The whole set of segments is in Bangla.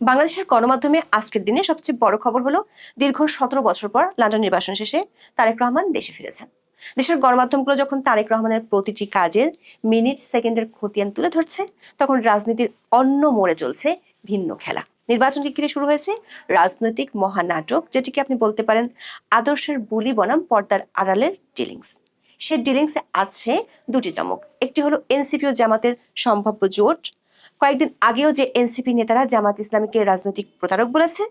বাংলাদেশের গণমাধ্যমে আজকের দিনে সবচেয়ে বড় খবর হলো দীর্ঘ 17 বছর পর লন্ডন নির্বাচন শেষে তারেক রহমান দেশে ফিরেছেন। দেশের গণমাধ্যমগুলো যখন তারেক রহমানের প্রতিটি কাজের মিনিট সেকেন্ডের খতিয়ান তুলে ধরছে, তখন রাজনীতির অন্য মোড়ে চলছে ভিন্ন খেলা। নির্বাচনকে ঘিরে শুরু হয়েছে রাজনৈতিক মহানাটক, যেটিকে আপনি বলতে পারেন আদর্শের বুলি বনাম পর্দার আড়ালের ডিলিংস। সে ডিলিংসে আছে দুটি চমক। একটি হলো এনসিপি ও জামাতের সম্ভাব্য জোট। কয়েকদিন আগেও যে এনসিপি নেতারা জামাত ইসলামীকে রাজনৈতিক প্রতারক বলেছে,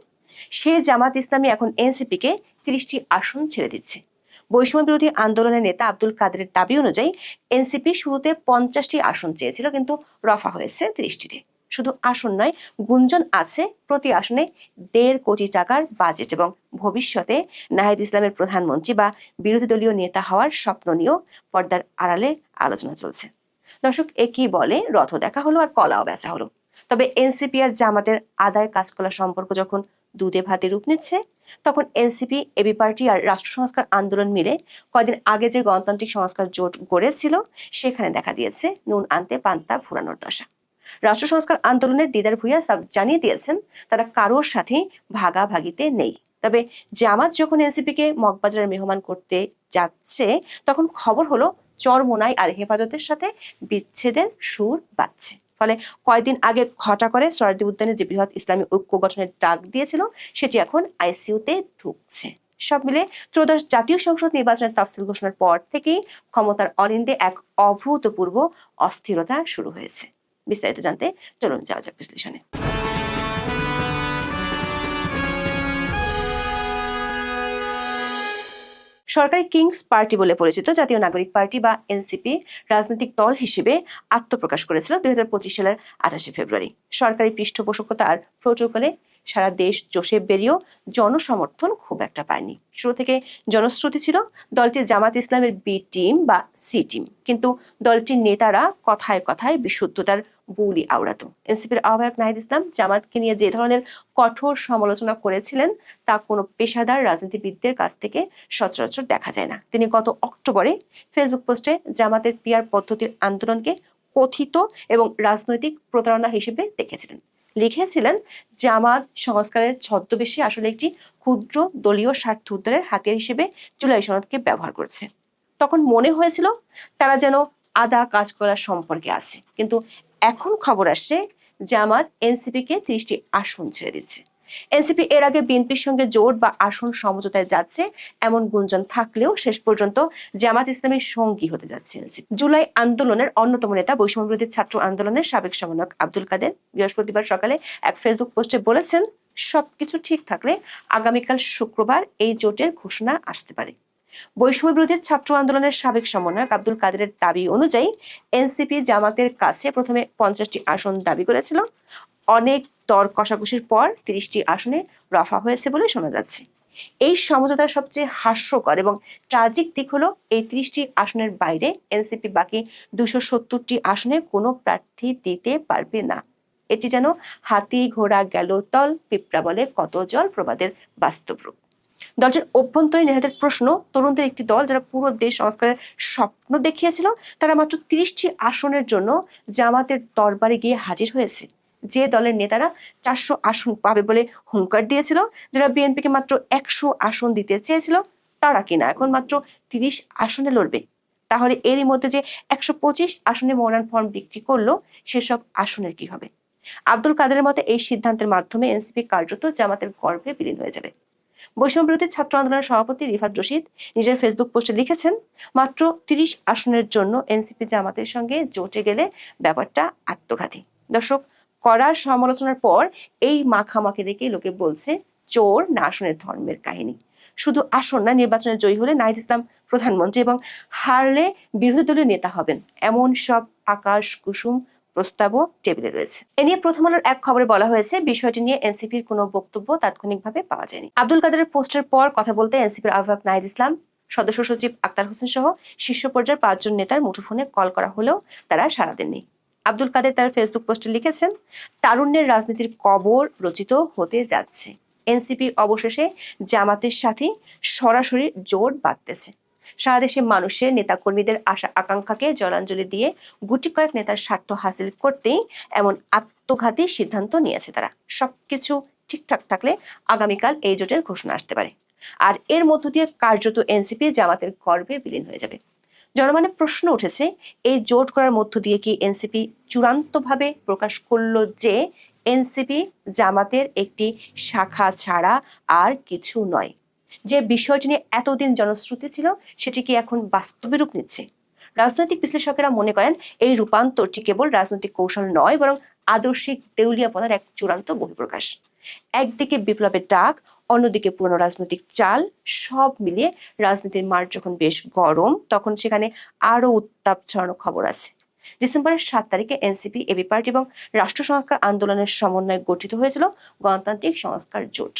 সে জামাত ইসলামী এখন এনসিপিকে 30টি আসন ছেড়ে দিচ্ছে। বৈষম্য বিরোধী আন্দোলনের নেতা আব্দুল কাদেরের দাবি অনুযায়ী এনসিপি শুরুতে 50টি আসন চেয়েছিল, কিন্তু রফা হয়েছে 30টিতে। শুধু আসন নয়, গুঞ্জন আছে প্রতি আসনে 1.5 কোটি টাকার বাজেট এবং ভবিষ্যতে নাহিদ ইসলামের প্রধানমন্ত্রী বা বিরোধী দলীয় নেতা হওয়ার স্বপ্ন নিয়েও পর্দার আড়ালে আলোচনা চলছে। দর্শক, একই বলে রথ দেখা হলো আর কলাও বেচা হলো। তবে এনসিপি আর জামাতের আদায় কাজকলা সম্পর্ক যখন দুধে ভাতে রূপ নিচ্ছে, তখন এনসিপি, এবি পার্টি আর রাষ্ট্র সংস্কার আন্দোলন মিলে কয়েকদিন আগে যে গণতান্ত্রিক সংস্কার জোট গড়েছিল, সেখানে দেখা দিয়েছে নুন আনতে পান্তা ফুরানোর দশা। রাষ্ট্র সংস্কার আন্দোলনের দিদার ভূঁইয়া জানিয়ে দিয়েছেন তারা কারোর সাথে ভাগাভাগিতে নেই। তবে জামাত যখন এনসিপিকে মগবাজারের মেহমান করতে যাচ্ছে, তখন খবর হলো চরমোনাই আর হেফাজতের সাথে বিচ্ছেদের সুর বাজছে। ফলে কয়েকদিন আগে ঘটা করে সরারদি উদ্যানে যে বৃহৎ ইসলামী ঐক্য গঠনের ডাক দিয়েছিল, সেটি এখন আইসিইউতে ঢুকছে। সব মিলে ত্রয়োদশ জাতীয় সংসদ নির্বাচনের তফসিল ঘোষণার পর থেকেই ক্ষমতার অনিন্দে এক অভূতপূর্ব অস্থিরতা শুরু হয়েছে। বিস্তারিত জানতে চলুন যাওয়া যাক বিশ্লেষণে। সরকারি কিংস পার্টি বলে পরিচিত জাতীয় নাগরিক পার্টি বা এনসিপি রাজনৈতিক দল হিসেবে আত্মপ্রকাশ করেছিল 2025 সালের 28 ফেব্রুয়ারি। সরকারি পৃষ্ঠপোষকতা আর প্রোটোকলে সারা দেশ চষে বেরিয়েও জনসমর্থন খুব একটা পায়নি। শুরু থেকে জনশ্রুতি ছিল দলটি জামাত ইসলামের বি টিম বা সি টিম, কিন্তু দলটির নেতারা কথায় কথায় বিশুদ্ধতার বুলি আওড়াতো। এনসিপির আহ্বায়ক নাহিদ ইসলাম জামাতকে নিয়ে যে ধরনের কঠোর সমালোচনা করেছিলেন, তা কোনো পেশাদার রাজনীতিবিদদের কাছ থেকে সচরাচর দেখা যায় না। তিনি গত অক্টোবরে ফেসবুক পোস্টে জামাতের পিআর পদ্ধতির আন্দোলনকে কথিত এবং রাজনৈতিক প্রতারণা হিসেবে দেখেছিলেন। লিখেছিলেন, জামাত সংস্কারের ছদ্মবেশে আসলে একটি ক্ষুদ্র দলীয় স্বার্থ উদ্ধারের হাতিয়ার হিসেবে জুলাই সনদকে ব্যবহার করছে। তখন মনে হয়েছিল তারা যেন আদা কাজ করার সম্পর্কে আছে, কিন্তু এখন খবর আসছে জামাত এনসিপিকে 30টি আসন ছেড়ে দিচ্ছে। এনসিপি এর আগে বিএনপির সঙ্গে জোট বা আসন সমঝোতায় যাচ্ছে এমন গুঞ্জন থাকলেও শেষ পর্যন্ত জামাত ইসলামের সঙ্গী হতে যাচ্ছে এনসিপি। জুলাই আন্দোলনের অন্যতম নেতা বৈষম্য বিরোধী ছাত্র আন্দোলনের সাবেক সমন্বয়ক আব্দুল কাদের বৃহস্পতিবার সকালে এক ফেসবুক পোস্টে বলেছেন, সবকিছু ঠিক থাকলে আগামীকাল শুক্রবার এই জোটের ঘোষণা আসতে পারে। বৈষম্য বিরোধী ছাত্র আন্দোলনের সাবেক সমন্বয়ক আব্দুল কাদেরের দাবি অনুযায়ী এনসিপি জামাতের কাছে প্রথমে 50টি আসন দাবি করেছিল। অনেক দর কষাকষির পর 30টি আসনে রফা হয়েছে বলে শোনা যাচ্ছে। এই সমঝোতার সবচেয়ে হাস্যকর এবং ট্রাজিক দিক হলো, এই 30টি আসনের বাইরে এনসিপি বাকি 270টি আসনে কোনো প্রার্থী দিতে পারবে না। এটি যেন হাতি ঘোড়া গেল তল, পিঁপড়া বলে কত জল প্রবাদের বাস্তব রূপ। দলটির অভ্যন্তরীণ নেতাদের প্রশ্ন, তরুণদের একটি দল যারা পুরো দেশ সংস্কারের স্বপ্ন দেখিয়েছিল, তারা মাত্র 30টি আসনের জন্য জামাতের দরবারে গিয়ে হাজির হয়েছে। যে দলের নেতারা 400 আসন পাবে বলে হুঙ্কার দিয়েছিল, যারা বিএনপিকে মাত্র 100 আসন দিতে চেয়েছিল, তারা কিনা এখন মাত্র 30 আসনে লড়বে। তাহলে এরই মধ্যে যে 125 আসনে মনোনয়ন ফর্ম বিক্রি করলো, সেসব আসনের কি হবে? আব্দুল কাদেরের মতে এই সিদ্ধান্তের মাধ্যমে এনসিপি কার্যত জামাতের গর্ভে বিলীন হয়ে যাবে। বৈষম্য বিরোধী ছাত্র আন্দোলনের সভাপতি রিফাত রশিদ নিজের ফেসবুক পোস্টে লিখেছেন, মাত্র 30 আসনের জন্য এনসিপি জামাতের সঙ্গে জোটে গেলে ব্যাপারটা আত্মঘাতী। দর্শক, কড়া সমালোচনার পর এই মাখামাখি দেখে লোকে বলছে চোর না আসনের ধর্মের কাহিনী। শুধু আসন না, নির্বাচনে জয়ী হলে নাহিদ ইসলাম প্রধানমন্ত্রী এবং হারলে বিরোধী দলীয় নেতা হবেন, এমন সব আকাশ কুসুম প্রস্তাবও টেবিলে রয়েছে। এ নিয়ে প্রথম আলোর এক খবরে বলা হয়েছে, বিষয়টি নিয়ে এনসিপির কোনো বক্তব্য তাৎক্ষণিকভাবে পাওয়া যায়নি। আব্দুল কাদেরের পোস্টের পর কথা বলতে এনসিপির আহ্বায়ক নাহিদ ইসলাম, সদস্য সচিব আক্তার হোসেন সহ শীর্ষ পর্যায়ের 5 জন নেতার মুঠোফোনে কল করা হলেও তারা সাড়া দেননি। আব্দুল কাদের তার ফেসবুক পোস্টে লিখেছেন, তারুণ্যের রাজনীতির কবর রচিত হতে যাচ্ছে। এনসিপি অবশেষে জামাতের সাথে সরাসরি জোট বাঁধতেছে। সারা দেশে মানুষের নেতাকর্মীদের আশা আকাঙ্ক্ষাকে জলাঞ্জলি দিয়ে গুটি কয়েক নেতার স্বার্থ হাসিল করতেই এমন আত্মঘাতী সিদ্ধান্ত নিয়েছে তারা। সবকিছু ঠিকঠাক থাকলে আগামীকাল এই জোটের ঘোষণা আসতে পারে, আর এর মধ্য দিয়ে কার্যত এনসিপি জামাতের গর্ভে বিলীন হয়ে যাবে। জনমনে প্রশ্ন উঠেছে, এই জোট করার মধ্য দিয়ে কি এনসিপি চূড়ান্তভাবে প্রকাশ করলো যে এনসিপি জামাতের একটি শাখা ছাড়া আর কিছু নয়? যে বিষয়টি নিয়ে এতদিন জনশ্রুতি ছিল সেটি কি এখন বাস্তবে রূপ নিচ্ছে? রাজনৈতিক বিশ্লেষকেরা মনে করেন এই রূপান্তরটি কেবল রাজনৈতিক কৌশল নয়, বরং আদর্শিক দেউলিয়াপনার এক চূড়ান্ত বহিঃপ্রকাশ। একদিকে বিপ্লবের ডাক, অন্যদিকে পুরনো রাজনৈতিক চাল, সব মিলিয়ে রাজনীতির মাঠ যখন বেশ গরম, তখন সেখানে আরো উত্তাপ ছড়ানো খবর আছে। ডিসেম্বরের 7 তারিখে এনসিপি, এবি পার্টি এবং রাষ্ট্র সংস্কার আন্দোলনের সমন্বয়ে গঠিত হয়েছিল গণতান্ত্রিক সংস্কার জোট।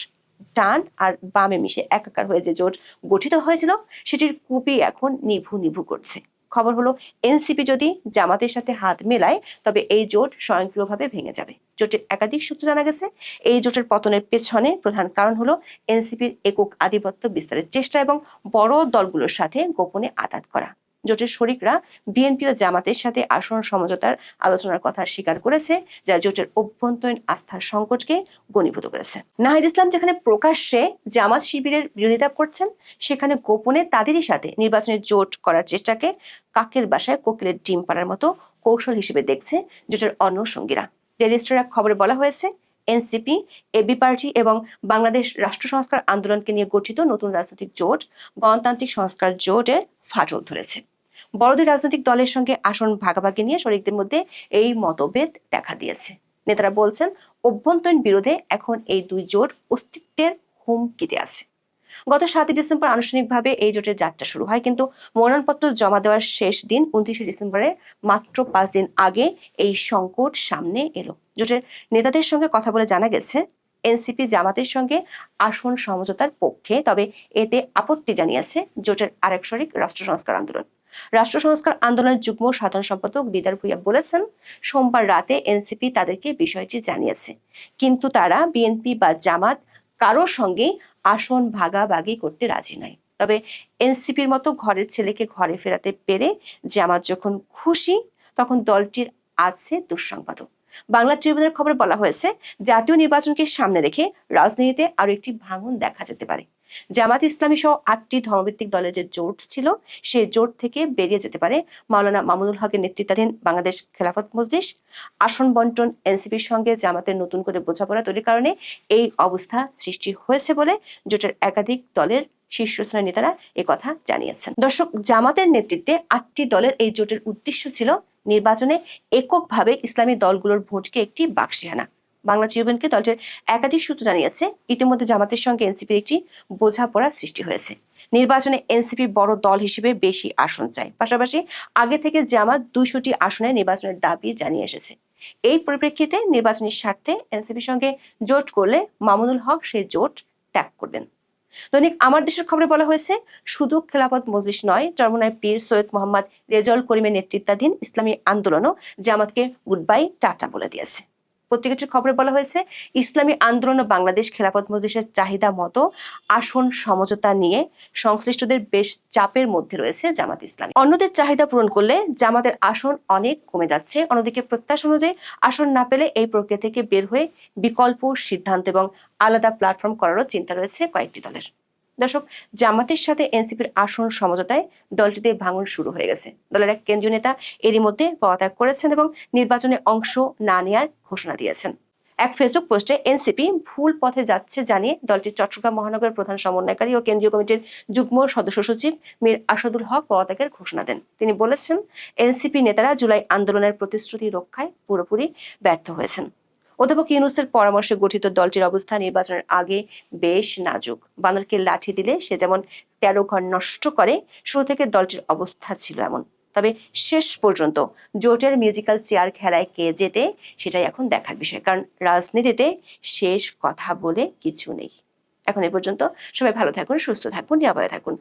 ডান আর বামে মিশে একাকার হয়ে যে জোট গঠিত হয়েছিল সেটির কুপি এখন নিভু নিভু করছে। খবর হলো, এনসিপি যদি জামাতের সাথে হাত মেলায় তবে এই জোট স্বয়ংক্রিয়ভাবে ভেঙে যাবে। জোটের একাধিক সূত্র জানা গেছে, এই জোটের পতনের পেছনে প্রধান কারণ হলো এনসিপির একক আধিপত্য বিস্তারের চেষ্টা এবং বড় দলগুলোর সাথে গোপনে আঁতাত করা। জোটের শরিকরা বিএনপি ও জামাতের সাথে আসন সমঝোতার আলোচনার কথা স্বীকার করেছে, যা জোটের অভ্যন্তরীণ আস্থার সংকটকে ঘনীভূত করেছে। নাহিদ ইসলাম যেখানে প্রকাশ্যে জামাত শিবিরের বিরোধিতা করছেন, সেখানে গোপনে তাদেরই সাথে নির্বাচনী জোট করার চেষ্টাকে কাকের বাসায় কোকিলের ডিম পাড়ার মতো কৌশল হিসেবে দেখছে জোটের অন্য সঙ্গীরা। ডেইলি স্টারের খবরে বলা হয়েছে, এনসিপি, এবি পার্টি এবং বাংলাদেশ রাষ্ট্র সংস্কার আন্দোলনকে নিয়ে গঠিত নতুন রাজনৈতিক জোট গণতান্ত্রিক সংস্কার জোটের ফাটল ধরেছে। বড় দুই রাজনৈতিক দলের সঙ্গে আসন ভাগাভাগি নিয়ে শরিকদের মধ্যে এই মতভেদ দেখা দিয়েছে। নেতারা বলছেন, অভ্যন্তরীণ বিরোধে এখন এই দুই জোট অস্তিত্বের হুমকিতে আছে। গত 7 ডিসেম্বর আনুষ্ঠানিকভাবে এই জোটের যাত্রা শুরু হয়, কিন্তু মনোনয়নপত্র জমা দেওয়ার শেষ দিন 29 ডিসেম্বরের মাত্র 5 দিন আগে এই সংকট সামনে এলো। জোটের নেতাদের সঙ্গে কথা বলে জানা গেছে, এনসিপি জামাতের সঙ্গে আসন সমঝোতার পক্ষে, তবে এতে আপত্তি জানিয়েছে জোটের আরেক শরিক রাষ্ট্র সংস্কার আন্দোলন। রাষ্ট্র সংস্কার আন্দোলনের যুগ্ম সাধারণ সম্পাদক দিদার ভুইয়া বলেছেন, সোমবার রাতে এনসিপি তাদেরকে বিষয়টি জানিয়েছে, কিন্তু তারা বিএনপি বা জামাত কারোর সঙ্গে আসন ভাগাভাগি করতে রাজি নয়। তবে এনসিপির মতো ঘরের ছেলেকে ঘরে ফেরাতে পেরে জামাত যখন খুশি, তখন দলটির আছে দুঃসংবাদও। বাংলা ট্রিবিউনের খবরে বলা হয়েছে, জাতীয় নির্বাচনকে সামনে রেখে রাজনীতিতে আরো একটি ভাঙন দেখা যেতে পারে। জামাত ইসলামী সহ 8টি ধর্মভিত্তিক দলের যে জোট ছিল, সেই জোট থেকে বেরিয়ে যেতে পারে মাওলানা মামুনুল হকের নেতৃত্বাধীন বাংলাদেশ খেলাফত মজলিস। আসন বন্টন, এনসিপির সঙ্গে জামাতের নতুন করে বোঝাপড়া তৈরির কারণে এই অবস্থা সৃষ্টি হয়েছে বলে জোটের একাধিক দলের শীর্ষস্থানীয় নেতারা একথা জানিয়েছেন। দর্শক, জামাতের নেতৃত্বে 8টি দলের এই জোটের উদ্দেশ্য ছিল নির্বাচনে এককভাবে ইসলামী দলগুলোর ভোটকে একটি বাক্সে আনা। বাংলা ট্রিবিউনকে দলটির একাধিক সূত্র জানিয়েছে, ইতিমধ্যে জামাতের সঙ্গে এনসিপির একটি বোঝাপড়া সৃষ্টি হয়েছে। নির্বাচনে এনসিপি বড় দল হিসেবে বেশি আসন চায়, পাশাপাশি আগে থেকে জামাত 200টি আসনে নির্বাচনের দাবি জানিয়ে এসেছে। এই পরিপ্রেক্ষিতে নির্বাচনী স্বার্থে এনসিপির সঙ্গে জোট করলে মামুনুল হক সেই জোট ত্যাগ করবেন। দৈনিক আমার দেশের খবরে বলা হয়েছে, শুধু খেলাফত মজলিস নয়, চরমনায় পীর সৈয়দ মোহাম্মদ রেজাউল করিমের নেতৃত্বাধীন ইসলামী আন্দোলনও জামাতকে গুড বাই টাটা বলে দিয়েছে। পত্রিকাটির খবরে বলা হয়েছে, ইসলামী আন্দোলন ও বাংলাদেশ খেলাফত মজলিসের চাহিদা মতো আসন সমঝোতা নিয়ে সংশ্লিষ্টদের বেশ চাপের মধ্যে রয়েছে জামাত ইসলামী। অন্যদের চাহিদা পূরণ করলে জামাতের আসন অনেক কমে যাচ্ছে। অন্যদিকে প্রত্যাশা অনুযায়ী আসন না পেলে এই প্রক্রিয়া থেকে বের হয়ে বিকল্প সিদ্ধান্ত এবং আলাদা প্ল্যাটফর্ম করারও চিন্তা রয়েছে কয়েকটি দলের। দর্শক, জামাতের সাথে এনসিপির আসন সমঝোতায় দলটিতে ভাঙন শুরু হয়ে গেছে। দলের এক কেন্দ্রীয় নেতা এরই মধ্যে পদত্যাগ করেছেন এবং নির্বাচনে অংশ না নেয়ার ঘোষণা দিয়েছেন। এক ফেসবুক পোস্টে এনসিপি ভুল পথে যাচ্ছে জানিয়ে দলটির চট্টগ্রাম মহানগরের প্রধান সমন্বয়কারী ও কেন্দ্রীয় কমিটির যুগ্ম সদস্য সচিব মীর আসাদুল হক পদত্যাগের ঘোষণা দেন। তিনি বলেছেন, এনসিপি নেতারা জুলাই আন্দোলনের প্রতিশ্রুতি রক্ষায় পুরোপুরি ব্যর্থ হয়েছেন। অধ্যাপক ইউনূসের পরামর্শে গঠিত দলটির অবস্থা নির্বাচনের আগে বেশ নাজুক। বানরকে লাঠি দিলে সে যেমন 13 ঘর নষ্ট করে, শুরু থেকে দলটির অবস্থা ছিল এমন। তবে শেষ পর্যন্ত জোটের মিউজিক্যাল চেয়ার খেলায় কে জেতে, সেটাই এখন দেখার বিষয়, কারণ রাজনীতিতে শেষ কথা বলে কিছু নেই। এখন এ পর্যন্ত। সবাই ভালো থাকুন, সুস্থ থাকুন, নিরাপদে থাকুন।